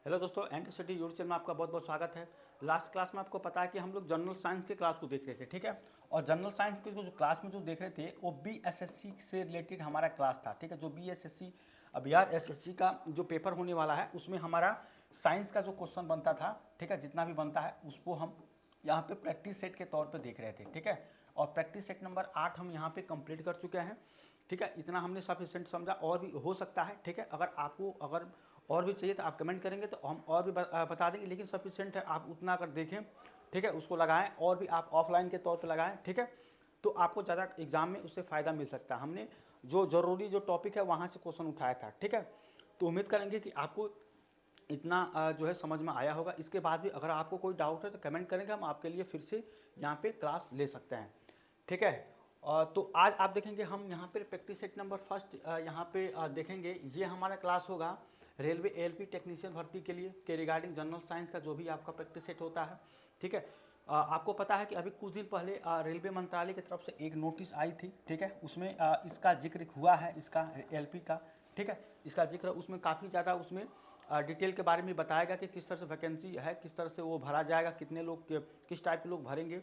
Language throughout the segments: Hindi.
हेलो दोस्तों, एनटीसीटी यूट्यूब चैनल में आपका बहुत बहुत स्वागत है। लास्ट क्लास में आपको पता है कि हम लोग जनरल साइंस के क्लास को देख रहे थे, ठीक है। और जनरल साइंस के जो क्लास में जो देख रहे थे वो बीएसएससी से रिलेटेड हमारा क्लास था, ठीक है। जो बीएसएससी अब यार एसएससी का जो पेपर होने वाला है उसमें हमारा साइंस का जो क्वेश्चन बनता था, ठीक है, जितना भी बनता है उसको हम यहाँ पे प्रैक्टिस सेट के तौर पे देख रहे थे, ठीक है। और प्रैक्टिस सेट नंबर 8 हम यहाँ पे कंप्लीट कर चुके हैं, ठीक है। इतना हमने सफिशिएंट समझा, और भी हो सकता है, ठीक है। अगर और भी चाहिए तो आप कमेंट करेंगे तो हम और भी बता देंगे, लेकिन सफिशिएंट है आप उतना अगर देखें, ठीक है, उसको लगाएं। और भी आप ऑफलाइन के तौर पे लगाएं, ठीक है, तो आपको ज़्यादा एग्जाम में उससे फ़ायदा मिल सकता है। हमने जो ज़रूरी जो टॉपिक है वहाँ से क्वेश्चन उठाया था, ठीक है। तो उम्मीद करेंगे कि आपको इतना जो है समझ में आया होगा। इसके बाद भी अगर आपको कोई डाउट है तो कमेंट करेंगे, हम आपके लिए फिर से यहाँ पे क्लास ले सकते हैं, ठीक है। तो आज आप देखेंगे हम यहाँ पे प्रैक्टिस सेट नंबर फर्स्ट यहाँ पे देखेंगे। ये हमारा क्लास होगा रेलवे एएलपी टेक्नीशियन भर्ती के लिए के रिगार्डिंग जनरल साइंस का जो भी आपका प्रैक्टिस सेट होता है, ठीक है। आपको पता है कि अभी कुछ दिन पहले रेलवे मंत्रालय की तरफ से एक नोटिस आई थी, ठीक है। उसमें इसका जिक्र हुआ है, इसका एलपी का, ठीक है, इसका जिक्र उसमें काफ़ी ज़्यादा उसमें डिटेल के बारे में बताया गया कि किस तरह से वैकेंसी है, किस तरह से वो भरा जाएगा, कितने लोग किस टाइप के लोग भरेंगे।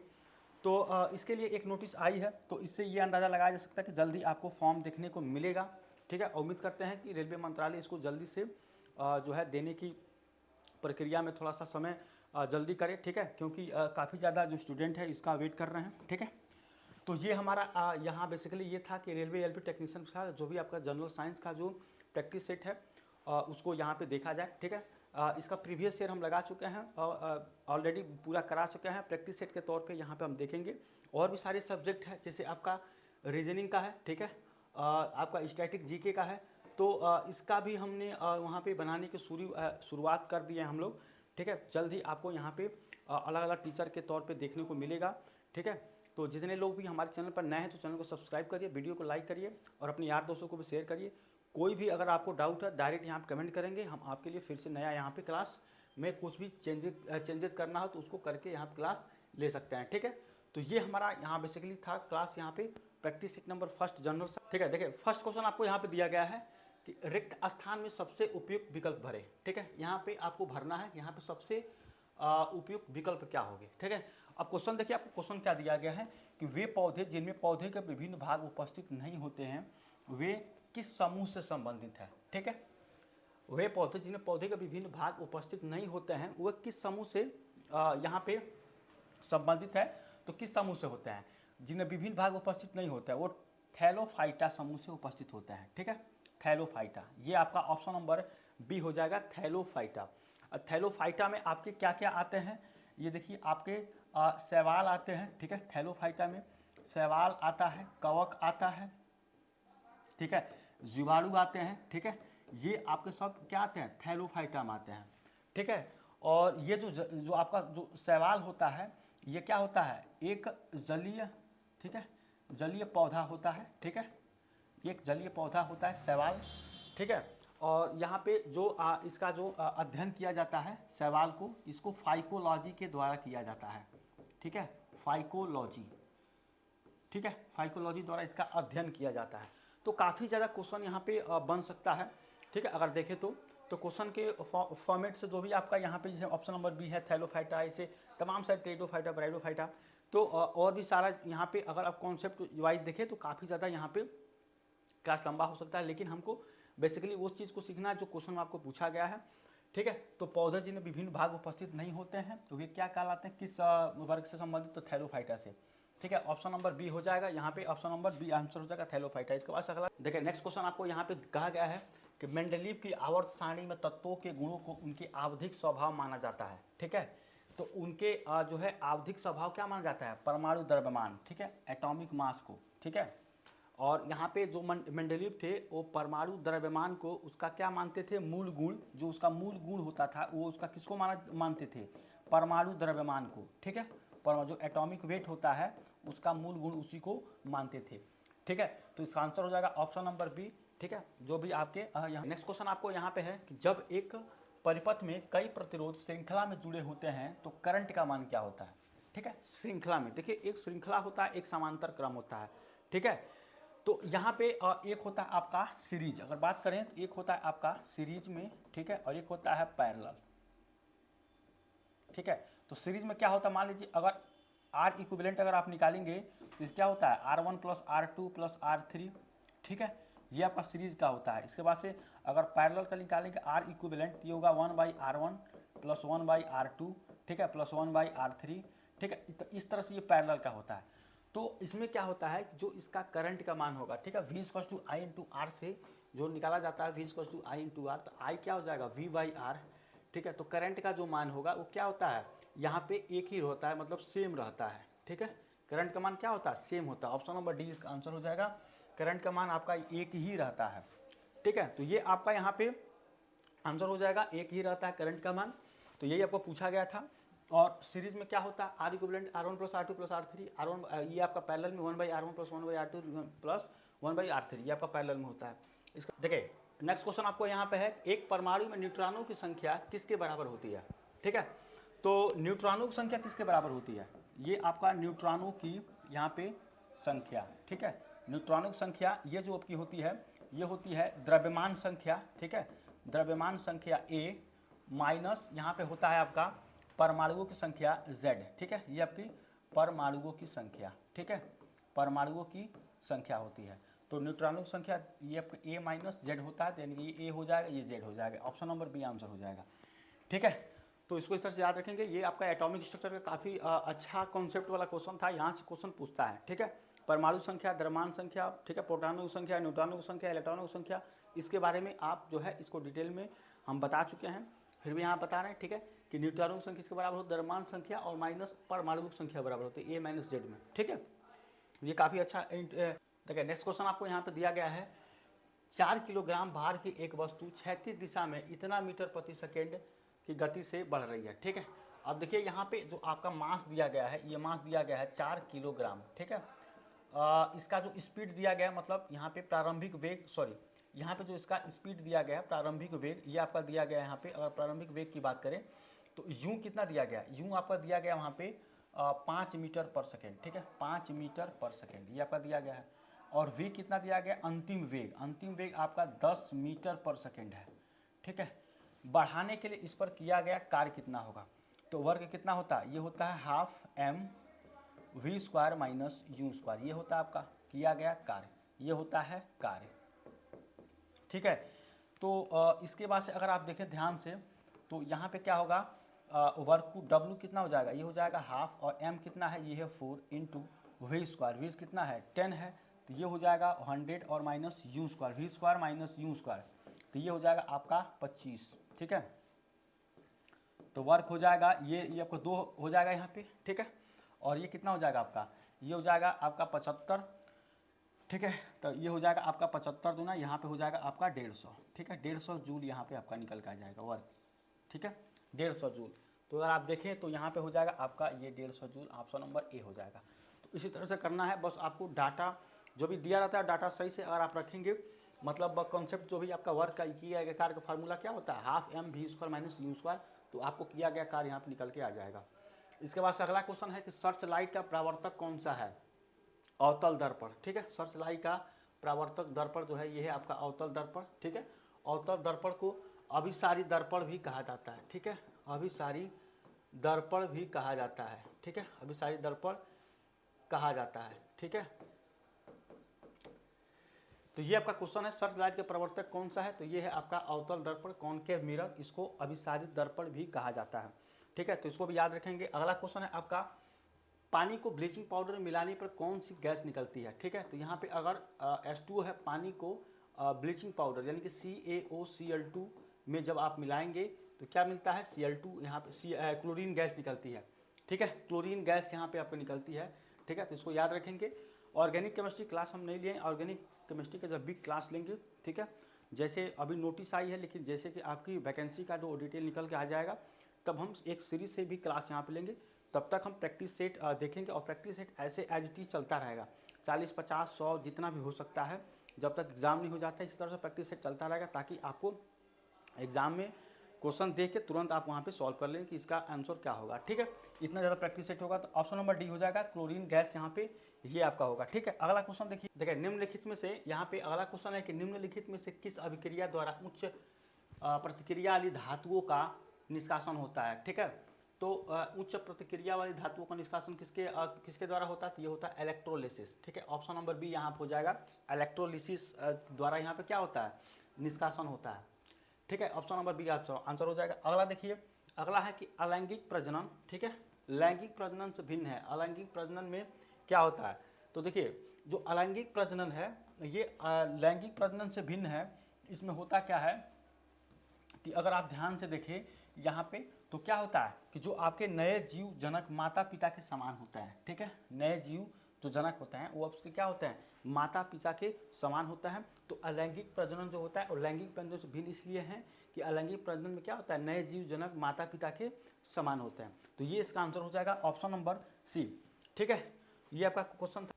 तो इसके लिए एक नोटिस आई है, तो इससे ये अंदाज़ा लगाया जा सकता है कि जल्दी आपको फॉर्म देखने को मिलेगा, ठीक है। उम्मीद करते हैं कि रेलवे मंत्रालय इसको जल्दी से जो है देने की प्रक्रिया में थोड़ा सा समय जल्दी करे, ठीक है, क्योंकि काफ़ी ज़्यादा जो स्टूडेंट है इसका वेट कर रहे हैं, ठीक है। तो ये हमारा यहाँ बेसिकली ये था कि रेलवे एलपी टेक्नीशियन का जो भी आपका जनरल साइंस का जो प्रैक्टिस सेट है उसको यहाँ पे देखा जाए, ठीक है। इसका प्रीवियस ईयर हम लगा चुके हैं, ऑलरेडी पूरा करा चुके हैं। प्रैक्टिस सेट के तौर पे यहाँ पे हम देखेंगे। और भी सारे सब्जेक्ट हैं, जैसे आपका रीजनिंग का है, ठीक है, आपका स्टैटिक जीके का है। तो इसका भी हमने वहाँ पे बनाने की शुरुआत कर दी है हम लोग, ठीक है। जल्द ही आपको यहाँ पे अलग अलग टीचर के तौर पे देखने को मिलेगा, ठीक है। तो जितने लोग भी हमारे चैनल पर नए हैं तो चैनल को सब्सक्राइब करिए, वीडियो को लाइक करिए और अपने यार दोस्तों को भी शेयर करिए। कोई भी अगर आपको डाउट है डायरेक्ट यहाँ पे कमेंट करेंगे, हम आपके लिए फिर से नया यहाँ पे क्लास में कुछ भी चेंजेस करना हो तो उसको करके यहाँ पे क्लास ले सकते हैं, ठीक है। तो ये हमारा यहाँ बेसिकली था क्लास यहाँ पे practice set number first general, ठीक है। देखिए फर्स्ट क्वेश्चन आपको यहाँ पे दिया गया है कि रिक्त स्थान में सबसे उपयुक्त विकल्प भरे, ठीक है। यहाँ पे आपको भरना है, यहाँ पे सबसे उपयुक्त विकल्प क्या होंगे, ठीक है। अब क्वेश्चन देखिए, आपको क्वेश्चन क्या दिया गया है कि वे पौधे जिनमें पौधे के विभिन्न भाग उपस्थित नहीं होते हैं वे किस समूह से संबंधित है, ठीक है। वे पौधे जिनमें पौधे के विभिन्न भाग उपस्थित नहीं होते हैं वह किस समूह से यहाँ पे संबंधित है, तो किस समूह से होते हैं। जिनमें विभिन्न भाग उपस्थित नहीं होता है वो थैलोफाइटा समूह से उपस्थित होते हैं, ठीक है। थैलोफाइटा, ये आपका ऑप्शन नंबर बी हो जाएगा, थैलोफाइटा। थैलोफाइटा में आपके क्या क्या आते हैं, ये देखिए आपके शैवाल आते हैं, ठीक है। थैलोफाइटा में शैवाल आता है, कवक आता है, ठीक है, जीवाणु आते हैं, ठीक है। ये आपके सब क्या आते हैं, थैलोफाइटा में आते हैं, ठीक है। और ये जो आपका जो शैवाल होता है ये क्या होता है, एक जलीय, ठीक है, जलीय पौधा होता है, ठीक है। एक जलीय पौधा होता है शैवाल, ठीक है। और यहाँ पे जो इसका जो अध्ययन किया जाता है शैवाल को, इसको फाइकोलॉजी के द्वारा किया जाता है, ठीक है, फाइकोलॉजी, ठीक है, फाइकोलॉजी द्वारा इसका अध्ययन किया जाता है। तो काफ़ी ज़्यादा क्वेश्चन यहाँ पे बन सकता है, ठीक है। अगर देखें तो क्वेश्चन के फॉर्मेट से जो भी आपका यहाँ पे जैसे ऑप्शन नंबर बी है थैलोफाइटा, ऐसे तमाम सारे टेरिडोफाइटा, ब्राइडोफाइटा, तो और भी सारा यहाँ पे अगर आप कॉन्सेप्ट वाइज देखें तो काफ़ी ज़्यादा यहाँ पे क्लास लंबा हो सकता है, लेकिन हमको बेसिकली उस चीज़ को सीखना है जो क्वेश्चन आपको पूछा गया है, ठीक है। तो पौधे जिनमें विभिन्न भाग उपस्थित नहीं होते हैं तो वे क्या कहलाते हैं, किस वर्ग से संबंधित, तो थैलोफाइटा से, ठीक है। ऑप्शन नंबर बी हो जाएगा, यहाँ पे ऑप्शन नंबर बी आंसर हो जाएगा, थैलोफाइटा। इसके बाद अगला देखिए नेक्स्ट क्वेश्चन आपको यहाँ पे कहा गया है कि मेंडलीव की आवर्त सारणी में तत्वों के गुणों को उनके आवधिक स्वभाव माना जाता है, ठीक है। तो उनके जो है आवधिक स्वभाव क्या माना जाता है, परमाणु द्रव्यमान, ठीक है, एटॉमिक मास को, ठीक है। और यहाँ पे जो मेंडलीव थे वो परमाणु द्रव्यमान को उसका क्या मानते थे, मूल गुण, जो उसका मूल गुण होता था वो उसका किसको मानते थे, परमाणु द्रव्यमान को, ठीक है। पर जो एटॉमिक वेट होता है उसका मूल गुण उसी को मानते थे, ठीक है। तो इसका आंसर हो जाएगा ऑप्शन नंबर बी, ठीक है। जो भी आपके यहाँ नेक्स्ट क्वेश्चन आपको यहाँ पे है कि जब एक परिपथ में कई प्रतिरोध श्रृंखला में जुड़े होते हैं तो करंट का मान क्या होता है, ठीक है। श्रृंखला में देखिए एक श्रृंखला होता है, एक समांतर क्रम होता है, ठीक है। तो यहाँ पे एक होता है आपका सीरीज, अगर बात करें तो एक होता है आपका सीरीज में, ठीक है, और एक होता है पैरेलल, ठीक है। तो सीरीज में क्या होता है, मान लीजिए अगर आर इक्विवेलेंट अगर आप निकालेंगे तो क्या होता है R1 plus R2 plus R3, ठीक है, ये आपका सीरीज का होता है। इसके बाद से अगर पैरेलल का निकालेंगे आर इक्विवेलेंट, ये होगा 1/R1 प्लस 1/R2, ठीक है, प्लस 1/R3, ठीक है। तो इस तरह से ये पैरेलल का होता है। तो इसमें क्या होता है, जो इसका करंट का मान होगा, ठीक है, V equals to I into R से जो निकाला जाता है V equals to I into R, तो I क्या हो जाएगा V/R, ठीक है। तो करंट का जो मान होगा वो क्या होता है, यहाँ पे एक ही होता है, मतलब सेम रहता है, ठीक है। करंट का मान क्या होता है, सेम होता है। ऑप्शन नंबर डी इसका आंसर हो जाएगा, करंट का मान आपका एक ही रहता है, ठीक है। तो ये आपका यहाँ पे आंसर हो जाएगा, एक ही रहता है करंट का मान। तो यही आपको पूछा गया था। और सीरीज में क्या होता है, are equivalent R1 plus R2 plus R3, R1 ये आपका पैरेलल में 1/R1 plus 1/R2 plus 1/R3, ये आपका पैरेलल में होता है। इसका देखिए नेक्स्ट क्वेश्चन आपको यहाँ पे है, एक परमाणु में न्यूट्रॉनों की संख्या किसके बराबर होती है, ठीक है। तो न्यूट्रॉनों की संख्या किसके बराबर होती है, ये आपका न्यूट्रॉनों की यहाँ पे संख्या, ठीक है। न्यूट्रॉनों की संख्या ये जो आपकी होती है, ये होती है द्रव्यमान संख्या, ठीक है, द्रव्यमान संख्या A माइनस यहाँ पे होता है आपका परमाणुओं की संख्या Z, ठीक है। ये आपकी परमाणुओं की संख्या, ठीक है, परमाणुओं की संख्या होती है। तो न्यूट्रॉनों की संख्या ये आपका A माइनस Z होता है, यानी कि ये A हो जाएगा, ये Z हो जाएगा। ऑप्शन नंबर बी आंसर हो जाएगा, ठीक है। तो इसको इस तरह से याद रखेंगे। ये आपका एटॉमिक स्ट्रक्चर का काफ़ी अच्छा कॉन्सेप्ट वाला क्वेश्चन था, यहाँ से क्वेश्चन पूछता है, ठीक है। परमाणु संख्या, द्रव्यमान संख्या, ठीक है, प्रोटॉनों की संख्या, न्यूट्रॉनों की संख्या, इलेक्ट्रॉनों की संख्या, इसके बारे में आप जो है इसको डिटेल में हम बता चुके हैं, फिर भी यहाँ बता रहे हैं, ठीक है, कि न्यूट्रॉनों की संख्या किसके बराबर होती है, द्रव्यमान संख्या और माइनस परमाणु की संख्या बराबर होती है A माइनस Z में, ठीक है। ये काफ़ी अच्छा। देखिए नेक्स्ट क्वेश्चन आपको यहाँ पे दिया गया है, 4 किलोग्राम भार की एक वस्तु क्षैतिज दिशा में इतना मीटर प्रति सेकेंड की गति से बढ़ रही है, ठीक है। अब देखिए यहाँ पे जो आपका मास दिया गया है, ये मास दिया गया है 4 किलोग्राम, ठीक है। इसका जो स्पीड दिया गया है, मतलब यहाँ पे प्रारंभिक वेग, सॉरी यहाँ पे जो इसका स्पीड दिया गया है, प्रारंभिक वेग, ये आपका दिया गया है यहाँ पे। अगर प्रारंभिक वेग की बात करें तो यूं कितना दिया गया, यूं आपका दिया गया वहाँ पे 5 मीटर पर सेकेंड, ठीक है, 5 मीटर पर सेकेंड ये आपका दिया गया है। और वी कितना दिया गया, अंतिम वेग आपका 10 मीटर पर सेकेंड है, ठीक है। बढ़ाने के लिए इस पर किया गया कार्य कितना होगा, तो वर्ग कितना होता है, ये होता है हाफ mv² माइनस u², ये होता है आपका किया गया कार्य, ये होता है कार्य, ठीक है। तो इसके बाद से अगर आप देखें ध्यान से तो यहाँ पे क्या होगा, वर्क को W कितना हो जाएगा, ये हो जाएगा हाफ, और m कितना है, ये है 4 इंटू v², v कितना है 10 है, तो ये हो जाएगा 100 और minus u², v² minus u², तो ये हो जाएगा आपका 25, ठीक है। तो वर्क हो जाएगा ये आपको 2 हो जाएगा यहाँ पे, ठीक है। और ये कितना हो जाएगा आपका, ये हो जाएगा आपका 75, ठीक है। तो ये हो जाएगा आपका 75 दूना, यहाँ पे हो जाएगा आपका 150, ठीक है, 150 जूल यहाँ पे आपका निकल के आ जाएगा वर्क, ठीक है, 150 जूल। तो अगर आप देखें तो यहाँ पे हो जाएगा आपका ये 150 जूल, ऑप्शन नंबर ए हो जाएगा। तो इसी तरह से करना है, बस आपको डाटा जो भी दिया रहता है, डाटा सही से अगर आप रखेंगे, मतलब कॉन्सेप्ट जो भी आपका वर्क का किया गया कार्य का फार्मूला क्या होता है, हाफ mv² माइनस u², तो आपको किया गया कार्य यहाँ पे निकल के आ जाएगा। इसके बाद अगला क्वेश्चन है कि सर्च लाइट का परावर्तक कौन सा है, अवतल दर्पण, ठीक है। सर्च लाइट का परावर्तक दर्पण जो है ये है आपका अवतल दर्पण, ठीक है। अवतल दर्पण को अभिसारी दर्पण भी कहा जाता है, ठीक है, अभिसारी दर्पण भी कहा जाता है, ठीक है, अभिसारी दर्पण कहा जाता है, ठीक है। तो ये आपका क्वेश्चन है, सर्च लाइट के परावर्तक कौन सा है, तो ये है आपका अवतल दर्पण, कॉनकेव मिरर, इसको अभिसारी दर्पण भी कहा जाता है, ठीक है। तो इसको भी याद रखेंगे। अगला क्वेश्चन है आपका, पानी को ब्लीचिंग पाउडर में मिलाने पर कौन सी गैस निकलती है, ठीक है। तो यहाँ पे अगर H2O है, पानी को ब्लीचिंग पाउडर यानी कि CaOCl2 में जब आप मिलाएंगे तो क्या मिलता है, Cl2, यहाँ पे क्लोरीन गैस निकलती है, ठीक है, क्लोरीन गैस यहाँ पे आपको निकलती है, ठीक है। तो इसको याद रखेंगे। ऑर्गेनिक केमिस्ट्री क्लास हम नहीं लिए, ऑर्गेनिक केमिस्ट्री का जब भी क्लास लेंगे, ठीक है, जैसे अभी नोटिस आई है, लेकिन जैसे कि आपकी वैकेंसी का जो डिटेल निकल के आ जाएगा तब हम एक सीरीज से भी क्लास यहाँ पे लेंगे। तब तक हम प्रैक्टिस सेट देखेंगे, और प्रैक्टिस सेट ऐसे एज इट इज चलता रहेगा, 40, 50, 100 जितना भी हो सकता है, जब तक एग्ज़ाम नहीं हो जाता है। इसी तरह से प्रैक्टिस सेट चलता रहेगा, ताकि आपको एग्ज़ाम में क्वेश्चन देख के तुरंत आप वहाँ पे सॉल्व कर लें कि इसका आंसर क्या होगा, ठीक है। इतना ज़्यादा प्रैक्टिस सेट होगा, तो ऑप्शन नंबर डी हो जाएगा, क्लोरीन गैस यहाँ पे ये आपका होगा, ठीक है। अगला क्वेश्चन देखिए निम्नलिखित में से, यहाँ पे अगला क्वेश्चन है कि निम्नलिखित में से किस अभिक्रिया द्वारा उच्च प्रतिक्रिया वाली धातुओं का निष्कासन होता है, ठीक है। तो उच्च प्रतिक्रिया वाली धातुओं का निष्कासन किसके द्वारा होता है? तो ये होता है इलेक्ट्रोलिसिस। ठीक है, ऑप्शन नंबर बी यहाँ हो जाएगा, इलेक्ट्रोलिसिस द्वारा यहाँ पे क्या होता है? निष्कासन होता है। ठीक है, ऑप्शन नंबर बी आंसर हो जाएगा। अगला देखिए, अगला है कि अलैंगिक प्रजनन। ठीक है, लैंगिक प्रजनन से भिन्न है। अलैंगिक प्रजनन में क्या होता है? तो देखिए, जो अलैंगिक प्रजनन है ये लैंगिक प्रजनन से भिन्न है। इसमें होता क्या है कि अगर आप ध्यान से देखें यहाँ पे, तो क्या होता है कि जो आपके नए जीव जनक माता पिता के समान होता है। ठीक है, नए जीव जो जनक होते हैं वो आपके क्या होते हैं? माता पिता के समान होता है। तो अलैंगिक प्रजनन जो होता है और लैंगिक प्रजनन से भिन्न इसलिए है कि अलैंगिक प्रजनन में क्या होता है? नए जीव जनक माता पिता के समान होते हैं। तो ये इसका आंसर हो जाएगा ऑप्शन नंबर सी। ठीक है, ये आपका क्वेश्चन था।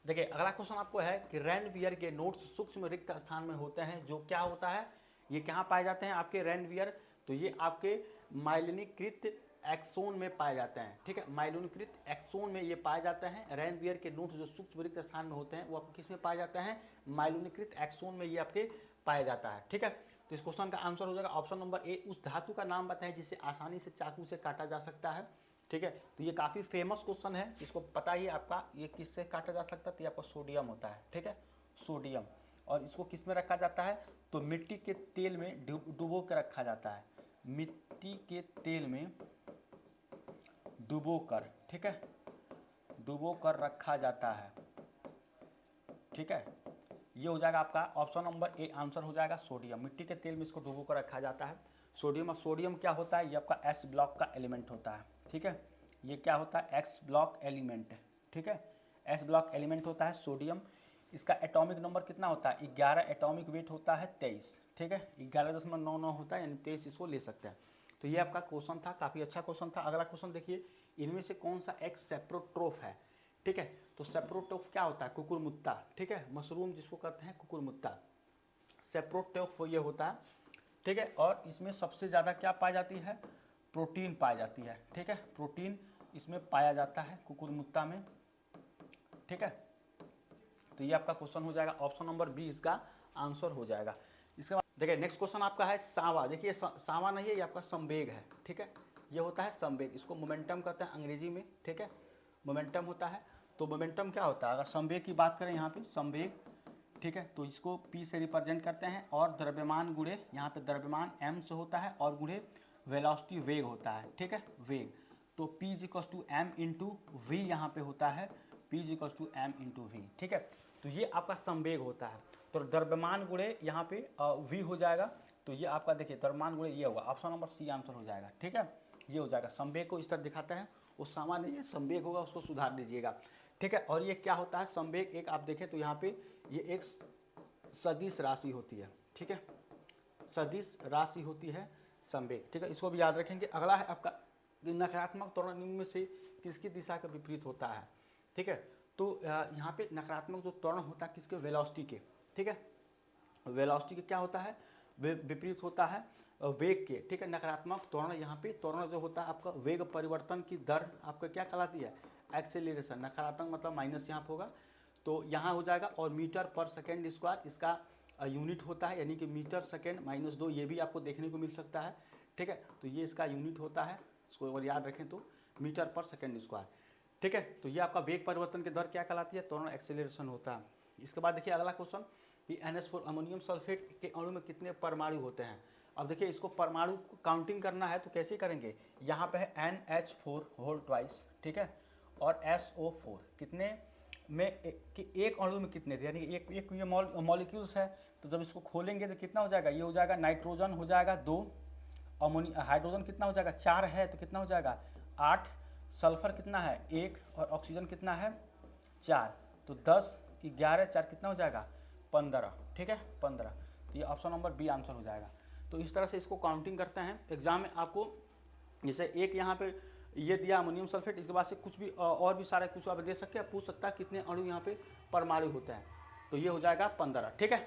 देखिए, अगला क्वेश्चन आपको है कि रेनवियर के नोड्स सूक्ष्म रिक्त स्थान में होते हैं, जो क्या होता है? ये कहाँ पाए जाते हैं आपके रेनवियर? तो ये आपके माइलिनीकृत एक्सोन में पाए जाते हैं। ठीक है, माइलिनीकृत एक्सोन में ये पाए जाते हैं। रेनवियर के नोड्स जो सूक्ष्म रिक्त स्थान में होते हैं वो आपको किस में पाए जाते हैं? माइलिनीकृत एक्सोन में ये आपके पाया जाता है। ठीक है, तो इस क्वेश्चन का आंसर हो जाएगा ऑप्शन नंबर ए। उस धातु का नाम बताएं जिसे आसानी से चाकू से काटा जा सकता है। ठीक है, तो ये काफ़ी फेमस क्वेश्चन है, इसको पता ही आपका ये किससे काटा जा सकता है? तो ये आपका सोडियम होता है। ठीक है, सोडियम। और इसको किस में रखा जाता है? तो मिट्टी के तेल में डुबो कर रखा जाता है। मिट्टी के तेल में डुबो कर, ठीक है, डुबो कर रखा जाता है। ठीक है, ये हो जाएगा आपका ऑप्शन नंबर ए आंसर हो जाएगा सोडियम। मिट्टी के तेल में इसको डुबो कर रखा जाता है सोडियम। और सोडियम क्या होता है? ये आपका एस ब्लॉक का एलिमेंट होता है। ठीक है, ये क्या होता है? X block element. ठीक है, एस ब्लॉक एलिमेंट होता है सोडियम। इसका एटॉमिक नंबर कितना होता है? 11 एटॉमिक वेट होता है 23। ठीक है, 11.99 होता है, यानी 23 इसको ले सकते हैं। तो ये आपका क्वेश्चन था, काफ़ी अच्छा क्वेश्चन था। अगला क्वेश्चन देखिए, इनमें से कौन सा एक सेप्रोट्रोफ है? ठीक है, तो सेप्रोट्रोफ क्या होता है? कुकुरमुत्ता। ठीक है, मशरूम जिसको कहते हैं कुकुरमुत्ता, सेप्रोट्रोफ ये होता है। ठीक है, और इसमें सबसे ज़्यादा क्या पाई जाती है? प्रोटीन पाई जाती है। ठीक है, प्रोटीन इसमें पाया जाता है कुकुरमुत्ता में। ठीक है, तो ये आपका क्वेश्चन हो जाएगा ऑप्शन नंबर बी, इसका आंसर हो जाएगा। इसके बाद देखिए नेक्स्ट क्वेश्चन आपका है सावा। देखिए सावा नहीं है, ये आपका संवेग है। ठीक है, ये होता है संवेग, इसको मोमेंटम कहते हैं अंग्रेजी में। ठीक है, मोमेंटम होता है। तो मोमेंटम क्या होता है? अगर संवेग की बात करें यहाँ पे संवेग, ठीक है, तो इसको P से रिप्रेजेंट करते हैं। और द्रव्यमान गुणे यहाँ पे द्रव्यमान M से होता है और गुणे वेलोसिटी वेग होता है। ठीक है, वेग। तो P = M × V यहाँ पे होता है, P = M × V। ठीक है, तो ये आपका संवेग होता है। तो द्रव्यमान गुणे यहाँ पे V हो जाएगा। तो ये आपका देखिए द्रव्यमान गुणे ये होगा, ऑप्शन नंबर सी आंसर हो जाएगा। ठीक है, ये हो जाएगा। संवेग को इस तरह दिखाते हैं, वो सामान्य ये संवेग होगा, उसको सुधार दीजिएगा। ठीक है, और ये क्या होता है? संवेग एक आप देखें तो यहाँ पे ये एक सदिश राशि होती है। ठीक है, सदिश राशि होती है संवेग। ठीक है, इसको भी याद रखेंगे। अगला है आपका नकारात्मक त्वरण निम्न में से किसकी दिशा के विपरीत होता है? ठीक है, तो यहाँ पे नकारात्मक जो त्वरण होता है किसके? वेलोसिटी के। ठीक है, वेलोसिटी के क्या होता है? विपरीत होता है वेग के। ठीक है, नकारात्मक त्वरण यहाँ पे त्वरण जो होता है आपका वेग परिवर्तन की दर आपका क्या कहलाती है? एक्सेलरेशन। नकारात्मक मतलब माइनस यहाँ पर होगा, तो यहाँ हो जाएगा। और मीटर पर सेकेंड स्क्वायर इसका यूनिट होता है, यानी कि मीटर सेकेंड -2, ये भी आपको देखने को मिल सकता है। ठीक है, तो ये इसका यूनिट होता है, इसको अगर याद रखें तो मीटर पर सेकेंड स्क्वायर। ठीक है, तो ये आपका वेग परिवर्तन की दर क्या कहलाती है? त्वरण एक्सेलरेशन होता है। इसके बाद देखिए अगला क्वेश्चन कि NH4 अमोनियम सल्फेट के अणु में कितने परमाणु होते हैं? अब देखिए इसको परमाणु काउंटिंग करना है तो कैसे करेंगे? यहाँ पे है NH4 होल ट्वाइस। ठीक है, और SO4 कितने में एक अणु में कितने थे? यानी एक ये मॉलिक्यूल्स है, तो जब इसको खोलेंगे तो कितना हो जाएगा? ये हो जाएगा नाइट्रोजन हो जाएगा 2, हाइड्रोजन कितना हो जाएगा? 4 है तो कितना हो जाएगा? 8, सल्फर कितना है? 1, और ऑक्सीजन कितना है? 4, तो 10, 11, 4 कितना हो जाएगा? 15। ठीक है, 15। तो ये ऑप्शन नंबर बी आंसर हो जाएगा। तो इस तरह से इसको काउंटिंग करते हैं। एग्जाम में आपको जैसे एक यहाँ पे ये दिया अमोनियम सल्फेट, इसके बाद से कुछ भी और भी सारे कुछ आप दे सकते हैं, पूछ सकता है कितने अणु यहाँ पे परमाणु होते हैं, तो ये हो जाएगा 15। ठीक है,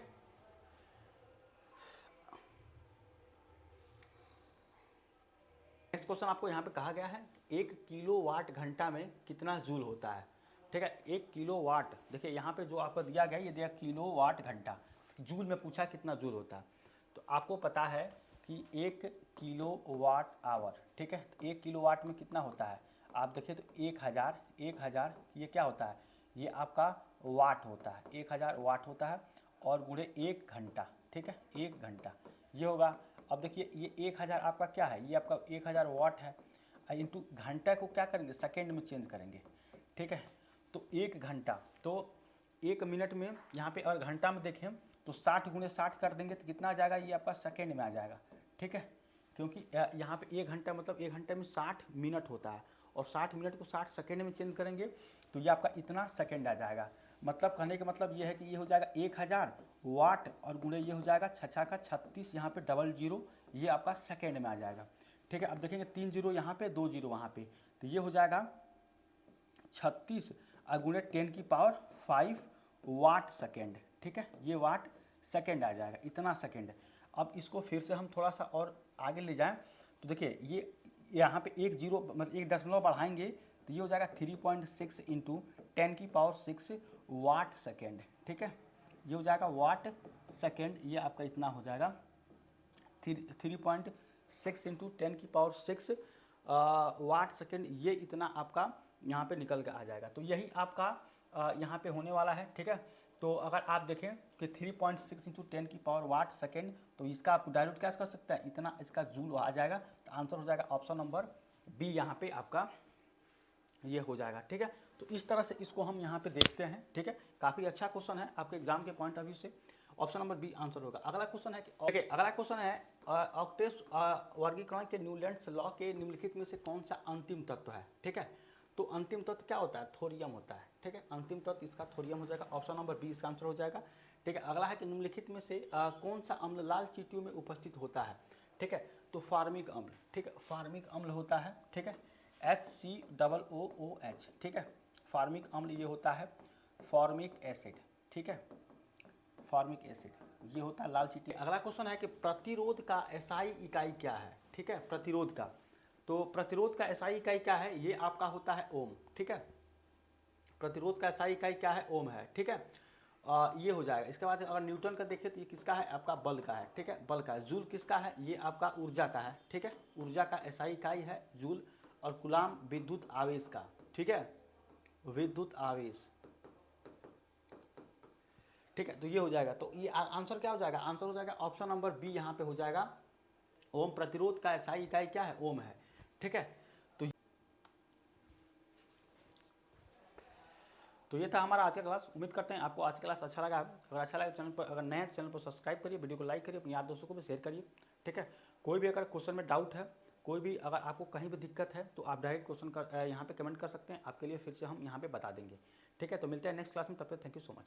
नेक्स्ट क्वेश्चन आपको यहाँ पे कहा गया है 1 किलोवाट घंटा में कितना जूल होता है? ठीक है, 1 किलोवाट, देखिए यहाँ पे जो आपको दिया गया ये दिया किलोवाट घंटा, जूल में पूछा कितना जूल होता है। तो आपको पता है कि 1 किलोवाट आवर, ठीक है। 1 किलोवाट में कितना होता है, आप देखिए तो 1000 ये क्या होता है, ये आपका वाट होता है, 1000 वाट होता है और गुणे 1 घंटा, ठीक है, 1 घंटा ये होगा। अब देखिए ये 1000 आपका क्या है, ये आपका 1000 वाट है, इंटू घंटा को क्या करेंगे, सेकेंड में चेंज करेंगे, ठीक है। तो 1 घंटा, तो 1 मिनट में यहाँ पे, और घंटा में देखें तो 60 गुणे 60 कर देंगे तो कितना आ जाएगा, ये आपका सेकेंड में आ जाएगा, ठीक है। क्योंकि यहाँ पे 1 घंटा मतलब 1 घंटे में 60 मिनट होता है, और 60 मिनट को 60 सेकेंड में चेंज करेंगे तो ये आपका इतना सेकेंड आ जाएगा। मतलब कहने का मतलब ये है कि ये हो जाएगा 1000 वाट और गुणे ये हो जाएगा 6 का 36, यहाँ पे डबल जीरो, ये आपका सेकेंड में आ जाएगा, ठीक है। अब देखेंगे 3 जीरो यहाँ पे, 2 जीरो वहाँ पे, तो ये हो जाएगा 36 और गुणे 10 की पावर 5 वाट सेकेंड, ठीक है, ये वाट सेकेंड आ जाएगा, इतना सेकेंड। अब इसको फिर से हम थोड़ा सा और आगे ले जाएं तो देखिए ये यहाँ पे 1 जीरो मतलब 1 दशमलव बढ़ाएंगे तो ये हो जाएगा 3.6 इंटू 10 की पावर 6 वाट सेकेंड, ठीक है, ये हो जाएगा वाट सेकेंड, ये आपका इतना हो जाएगा 3.6 इंटू 10 की पावर 6 वाट सेकेंड, ये इतना आपका यहाँ पे निकल के आ जाएगा। तो यही आपका यहाँ पे होने वाला है, ठीक है। तो अगर आप देखें कि 3.6 इंटू 10 की पावर वाट सेकेंड, तो इसका आप डायरेक्ट क्या कर सकते हैं, इतना इसका जूल आ जाएगा, तो आंसर हो जाएगा ऑप्शन नंबर बी, यहाँ पे आपका ये हो जाएगा, ठीक है। तो इस तरह से इसको हम यहाँ पे देखते हैं, ठीक है। काफ़ी अच्छा क्वेश्चन है आपके एग्जाम के पॉइंट ऑफ व्यू से, ऑप्शन नंबर बी आंसर होगा। अगला क्वेश्चन है कि अगला क्वेश्चन है ऑक्टेव वर्गीकरण के न्यूलैंड्स लॉ के निम्नलिखित में से कौन सा अंतिम तत्व है, ठीक है। तो अंतिम तत्व क्या होता है, थोरियम होता है, ठीक है। अंतिम तत्व इसका थोरियम हो जाएगा, ऑप्शन नंबर बी इसका आंसर हो जाएगा, ठीक है। अगला है कि निम्नलिखित में से कौन सा अम्ल लाल चींटियों में उपस्थित होता है, ठीक है। तो फार्मिक अम्ल, ठीक है, फार्मिक अम्ल होता है, ठीक है, HCOOH, ठीक है। फार्मिक अम्ल ये होता है फॉर्मिक एसिड, ठीक है, फॉर्मिक एसिड ये होता है लाल चींटी। अगला क्वेश्चन है कि प्रतिरोध का एसआई इकाई क्या है, ठीक है, प्रतिरोध का, तो प्रतिरोध का एसआई इकाई क्या है, ये आपका होता है ओम, ठीक है। प्रतिरोध का एसआई इकाई क्या है, ओम है, ठीक है। ये हो जाएगा। इसके बाद अगर न्यूटन का देखें तो ये किसका है, आपका बल का है, ठीक है, बल का है। जूल किसका है, ये आपका ऊर्जा का है, ठीक है, ऊर्जा का एसआई इकाई है जूल। और कूलाम विद्युत आवेश का, ठीक है, विद्युत आवेश, ठीक है। तो ये हो जाएगा, तो ये आंसर क्या हो जाएगा, आंसर हो जाएगा ऑप्शन नंबर बी, यहाँ पे हो जाएगा ओम। प्रतिरोध का एसआई इकाई क्या है, ओम है, ठीक है। तो ये था हमारा आज का क्लास। उम्मीद करते हैं आपको आज का क्लास अच्छा लगा। अगर अच्छा लगा चैनल पर, अगर नए चैनल पर सब्सक्राइब करिए, वीडियो को लाइक करिए, अपने यार दोस्तों को भी शेयर करिए, ठीक है। कोई भी अगर क्वेश्चन में डाउट है, कोई भी अगर आपको कहीं भी दिक्कत है तो आप डायरेक्ट क्वेश्चन यहाँ पे कमेंट कर सकते हैं, आपके लिए फिर से हम यहाँ पे बता देंगे, ठीक है। तो मिलते हैं नेक्स्ट क्लास में, तब तक थैंक यू सो मच।